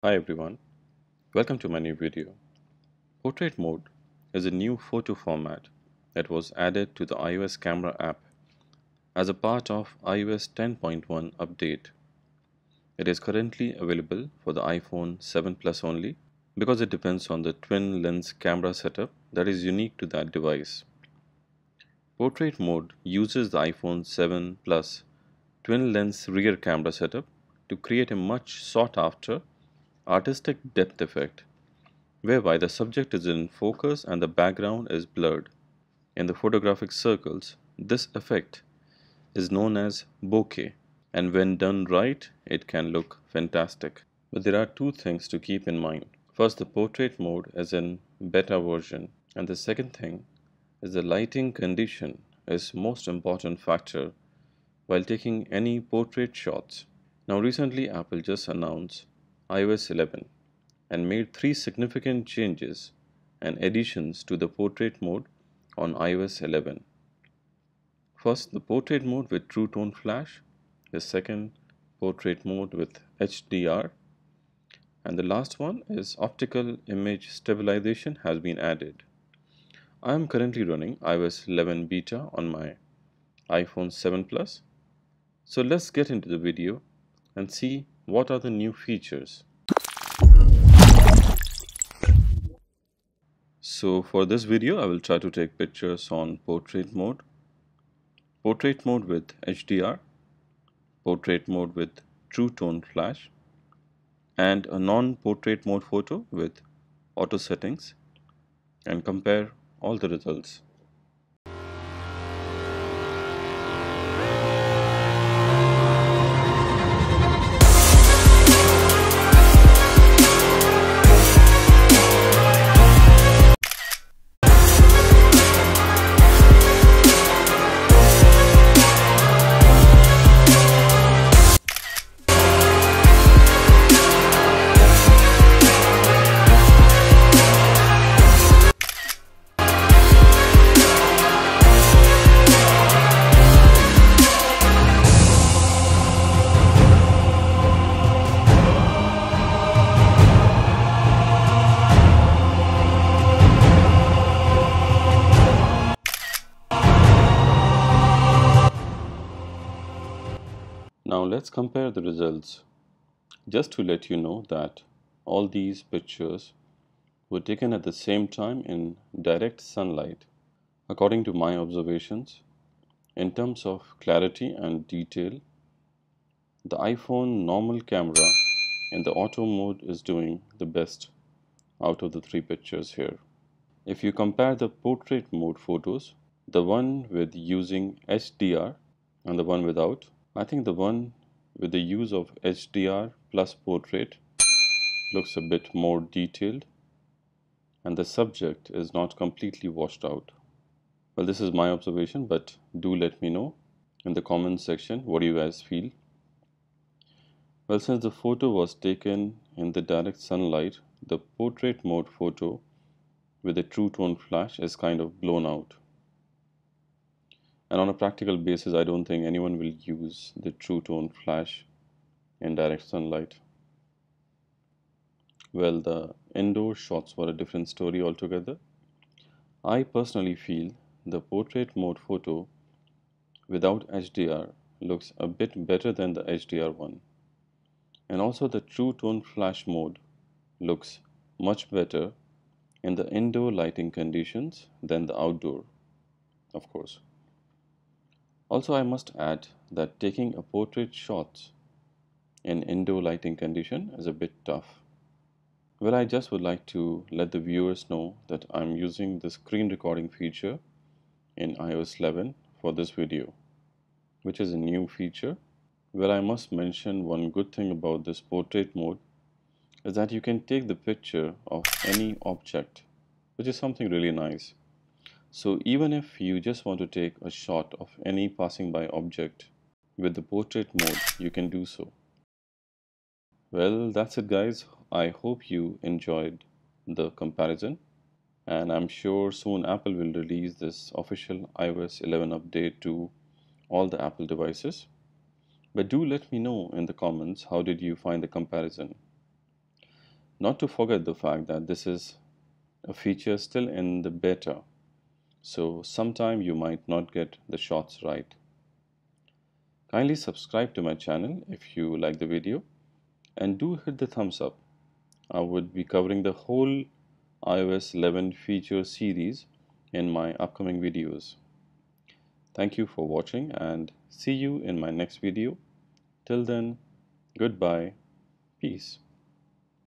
Hi everyone, welcome to my new video. Portrait mode is a new photo format that was added to the iOS camera app as a part of iOS 10.1 update. It is currently available for the iPhone 7 Plus only because it depends on the twin lens camera setup that is unique to that device. Portrait mode uses the iPhone 7 Plus twin lens rear camera setup to create a much sought after artistic depth effect whereby the subject is in focus and the background is blurred. In the photographic circles, this effect is known as bokeh, and when done right, it can look fantastic. But there are two things to keep in mind. First, the portrait mode is in beta version, and the second thing is the lighting condition is most important factor while taking any portrait shots. Now recently Apple just announced iOS 11 and made three significant changes and additions to the portrait mode on iOS 11. First, the portrait mode with True Tone Flash, the second, portrait mode with HDR, and the last one is optical image stabilization has been added. I am currently running iOS 11 beta on my iPhone 7 Plus. So let's get into the video and see what are the new features. So for this video, I will try to take pictures on portrait mode with HDR, portrait mode with True Tone Flash, and a non-portrait mode photo with auto settings, and compare all the results. Now let's compare the results. Just to let you know that all these pictures were taken at the same time in direct sunlight. According to my observations, in terms of clarity and detail, the iPhone normal camera in the auto mode is doing the best out of the three pictures here. If you compare the portrait mode photos, the one with using HDR and the one without, I think the one with the use of HDR plus portrait looks a bit more detailed and the subject is not completely washed out. Well, this is my observation, but do let me know in the comments section what do you guys feel. Well, since the photo was taken in the direct sunlight, the portrait mode photo with a True Tone Flash is kind of blown out. And on a practical basis, I don't think anyone will use the True Tone Flash in direct sunlight. Well, the indoor shots were a different story altogether. I personally feel the portrait mode photo without HDR looks a bit better than the HDR one. And also the True Tone Flash mode looks much better in the indoor lighting conditions than the outdoor, of course. Also, I must add that taking a portrait shots in indoor lighting condition is a bit tough. Well, I just would like to let the viewers know that I'm using the screen recording feature in iOS 11 for this video, which is a new feature. Well, I must mention one good thing about this portrait mode is that you can take the picture of any object, which is something really nice. So even if you just want to take a shot of any passing by object with the portrait mode, you can do so. Well, that's it guys. I hope you enjoyed the comparison, and I'm sure soon Apple will release this official iOS 11 update to all the Apple devices. But do let me know in the comments how did you find the comparison. Not to forget the fact that this is a feature still in the beta, so sometime you might not get the shots right. Kindly subscribe to my channel if you like the video and do hit the thumbs up. I would be covering the whole iOS 11 feature series in my upcoming videos. Thank you for watching and see you in my next video. Till then, goodbye, peace.